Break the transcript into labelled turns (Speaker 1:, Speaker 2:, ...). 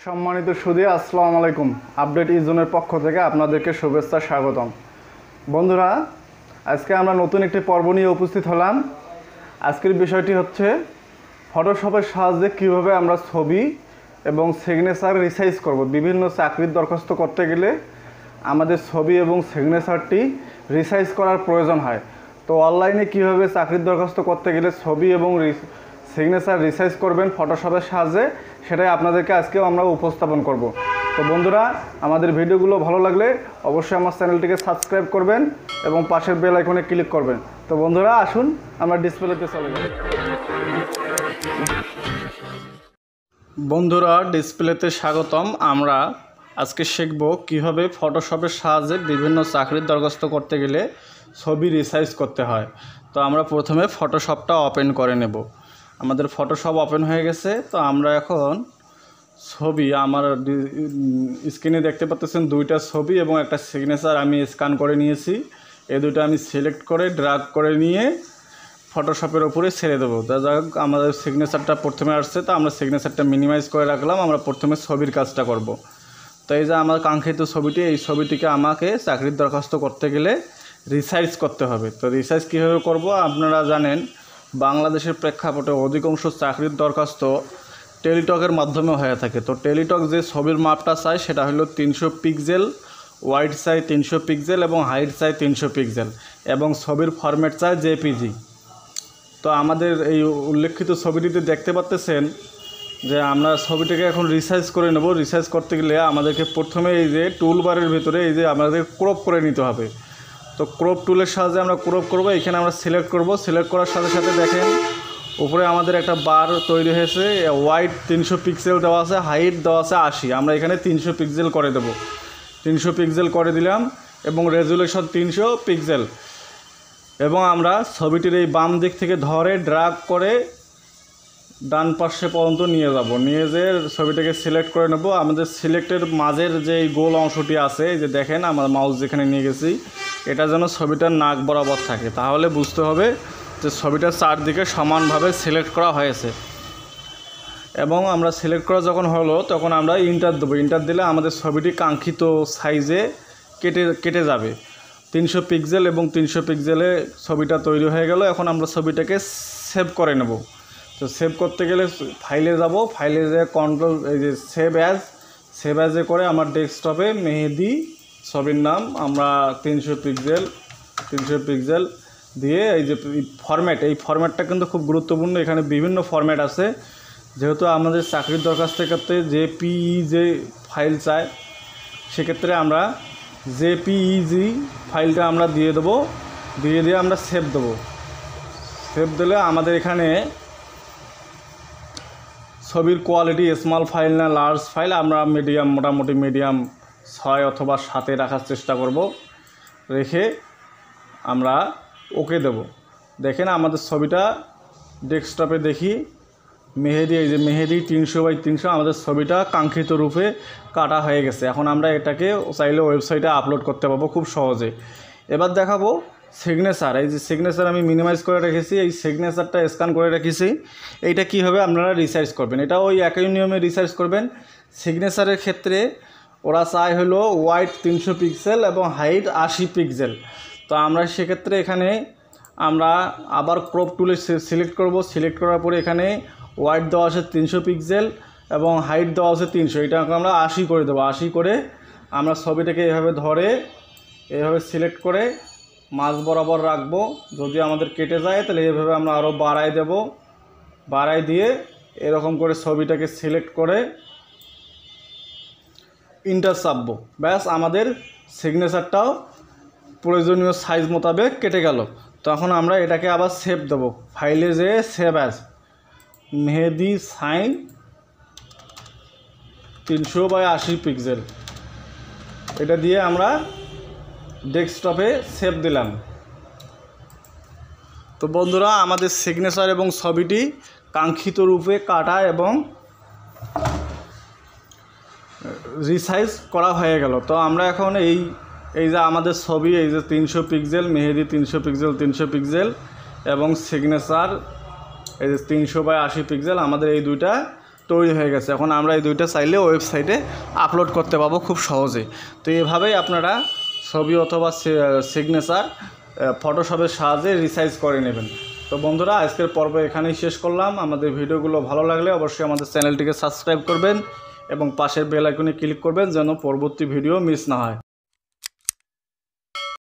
Speaker 1: সম্মানিত সুধী, আসসালামু আলাইকুম। আপডেট ইজনের পক্ষ থেকে আপনাদেরকে শুভেচ্ছা, স্বাগতম। বন্ধুরা, আজকে আমরা নতুন একটি পর্ব নিয়ে উপস্থিত হলাম। আজকের বিষয়টি হচ্ছে ফটোশপের সাহায্যে কিভাবে আমরা ছবি এবং সিগনেচার রিসাইজ করব। বিভিন্ন চাকরির দরখাস্ত করতে গেলে আমাদের ছবি এবং সিগনেচারটি রিসাইজ করার প্রয়োজন হয়। তো অনলাইনে কিভাবে চাকরির দরখাস্ত করতে গেলে ছবি এবং সিগনেচার রিসাইজ করবেন ফটোশপের সাহায্যে, সেটাই আপনাদেরকে আজকেও আমরা উপস্থাপন করব। তো বন্ধুরা, আমাদের ভিডিওগুলো ভালো লাগলে অবশ্যই আমার চ্যানেলটিকে সাবস্ক্রাইব করবেন এবং পাশের বেল আইকনে ক্লিক করবেন। তো বন্ধুরা, আসুন আমরা ডিসপ্লেতে চলে যাই। বন্ধুরা, ডিসপ্লেতে স্বাগতম। আমরা আজকে শিখব কিভাবে ফটোশপের সাহায্যে বিভিন্ন চাকরির দরখাস্ত করতে গেলে ছবি রিসাইজ করতে হয়। তো আমরা প্রথমে ফটোশপটা ওপেন করে নেব। আমাদের ফটোশপ ওপেন হয়ে গেছে। তো আমরা এখন ছবি, আমার স্ক্রিনে দেখতে পাচ্ছেন দুইটা ছবি এবং একটা সিগনেচার আমি স্ক্যান করে নিয়েছি। এই দুটো আমি সিলেক্ট করে ড্র্যাগ করে নিয়ে ফটোশপের ওপরে ছেড়ে দেবো। যাই হোক, আমাদের সিগনেচারটা প্রথমে আসছে, তো আমরা সিগনেচারটা মিনিমাইজ করে রাখলাম। আমরা প্রথমে ছবির কাজটা করব। তো এই যে আমার কাঙ্ক্ষিত ছবিটি, এই ছবিটিকে আমাকে চাকরির দরখাস্ত করতে গেলে রিসাইজ করতে হবে। তো রিসাইজ কীভাবে করব? আপনারা জানেন, বাংলাদেশের প্রেক্ষাপটে অধিকাংশ চাকরির দরখাস্ত টেলিটকের মাধ্যমে হয়ে থাকে। তো টেলিটক যে ছবির মাপটা চায় সেটা হলো 300 পিক্সেল, ওয়াইড চাই 300 পিক্সেল এবং হাইট চাই 300 পিক্সেল এবং ছবির ফরম্যাট চায় জেপিজি। তো আমাদের এই উল্লেখিত ছবিটিতে দেখতে পাচ্ছেন যে আমরা ছবিটাকে এখন রিসাইজ করে নেব। রিসাইজ করতে গেলে আমাদেরকে প্রথমে এই যে টুলবারের ভিতরে এই যে আমাদের ক্রপ করে নিতে হবে। তো ক্রপ টুলের সাহায্যে আমরা ক্রপ করব। এখানে আমরা সিলেক্ট করব। সিলেক্ট করার সাথে সাথে দেখেন উপরে আমাদের একটা বার তৈরি হয়েছে। ওয়াইড 300 পিক্সেল দেওয়া আছে, হাইট দেওয়া আছে 80। আমরা এখানে 300 পিক্সেল করে দেব। 300 পিক্সেল করে দিলাম এবং রেজুলেশন 300 পিক্সেল। এবং আমরা ছবিটির এই বাম দিক থেকে ধরে ড্র্যাগ করে ডান পাশে পর্যন্ত নিয়ে যাব। নিয়ে যেয়ে ছবিটাকে সিলেক্ট করে নেব। আমাদের সিলেক্টের মাঝের যে এই গোল অংশটি আছে, এই যে দেখেন আমার মাউস যেখানে নিয়ে গেছি, এটা যেন ছবিটার নাক বরাবর থাকে। তাহলে বুঝতে হবে যে ছবিটার চারদিকে সমানভাবে সিলেক্ট করা হয়েছে। এবং আমরা সিলেক্ট করা যখন হলো তখন আমরা ইন্টার দেবো। ইন্টার দিলে আমাদের ছবিটি কাঙ্ক্ষিত সাইজে কেটে যাবে। 300 পিক্সেল এবং 300 পিক্সেলে ছবিটা তৈরি হয়ে গেল। এখন আমরা ছবিটাকে সেভ করে নেব। তো সেভ করতে গেলে ফাইলে যাব। ফাইলে যে কন্ট্রোল, এই যে সেভ অ্যাজে করে আমার ডেস্কটপে মেহেদি ছবির নাম আমরা 300 পিক্সেল দিয়ে এই যে ফরম্যাট, এই ফরম্যাটটা কিন্তু খুব গুরুত্বপূর্ণ। এখানে বিভিন্ন ফরম্যাট আছে। যেহেতু আমাদের চাকরির দরখাস্তের ক্ষেত্রে জেপিইজি ফাইল চায়, সেক্ষেত্রে আমরা জেপিইজি ফাইলটা আমরা দিয়ে দেবো। দিয়ে আমরা সেভ দেবো। সেভ দিলে আমাদের এখানে ছবির কোয়ালিটি স্মল ফাইল না লার্জ ফাইল, আমরা মিডিয়াম, মোটামুটি মিডিয়াম 6 অথবা 7 রাখার চেষ্টা করব। রেখে আমরা ওকে দেব। দেখেন আমাদের ছবিটা ডেস্কটপে দেখি মেহেদি, এই যে মেহেদি 300x300 আমাদের ছবিটা কাঙ্ক্ষিত রূপে কাটা হয়ে গেছে। এখন আমরা এটাকে চাইলে ওয়েবসাইটে আপলোড করতে পারবো খুব সহজে। এবার দেখাবো সিগনেচার। এই যে সিগনেচার আমি মিনিমাইজ করে রেখেছি, এই সিগনেচারটা স্ক্যান করে রেখেছি। এইটা কীভাবে আপনারা রিসাইজ করবেন? এটা ওই একই নিয়মে রিসাইজ করবেন। সিগনেচারের ক্ষেত্রে ওরা চায় হলো ওয়াইড 300 পিক্সেল এবং হাইট 80 পিক্সেল। তো আমরা সেক্ষেত্রে এখানে আমরা আবার ক্রপ টুলে সিলেক্ট করব। সিলেক্ট করার পরে এখানে ওয়াইড দেওয়া আছে 300 পিক্সেল এবং হাইট দেওয়া আছে 300। এটাকে আমরা 80 করে দেবো। 80 করে আমরা ছবিটাকে এভাবে ধরে এভাবে সিলেক্ট করে মাঝ বরাবর রাখবো। যদি আমাদের কেটে যায় তাহলে এভাবে আমরা আরও বাড়াই দেব। বাড়াই দিয়ে এরকম করে ছবিটাকে সিলেক্ট করে ইন্টার চাপবো। ব্যাস, আমাদের সিগনেচারটাও প্রয়োজনীয় সাইজ মোতাবেক কেটে গেল। তখন আমরা এটাকে আবার সেভ দেবো। ফাইলে যেয়ে সেভ অ্যাজ মেহেদি সাইন 300x80 পিক্সেল, এটা দিয়ে আমরা ডেস্কটপে সেভ দিলাম। তো বন্ধুরা, আমাদের সিগনেচার এবং ছবিটি কাঙ্ক্ষিত রূপে কাটা এবং রিসাইজ করা হয়ে গেল। তো আমরা এখন এই যে আমাদের ছবি, এই যে 300 পিক্সেল মেহেদি 300 পিক্সেল এবং সিগনেচার এই যে 300x80 পিক্সেল, আমাদের এই দুইটা তৈরি হয়ে গেছে। এখন আমরা এই দুইটা চাইলে ওয়েবসাইটে আপলোড করতে পারবো খুব সহজে। তো এভাবেই আপনারা ছবি অথবা সিগনেচার ফটোশপের সাহায্যে রিসাইজ করে নেবেন। তো বন্ধুরা, আজকের পর্ব এখানেই শেষ করলাম। আমাদের ভিডিওগুলো ভালো লাগলে অবশ্যই আমাদের চ্যানেলটিকে সাবস্ক্রাইব করবেন এবং পাশের বেল আইকনে ক্লিক করবেন যেন পরবর্তী ভিডিও মিস না হয়।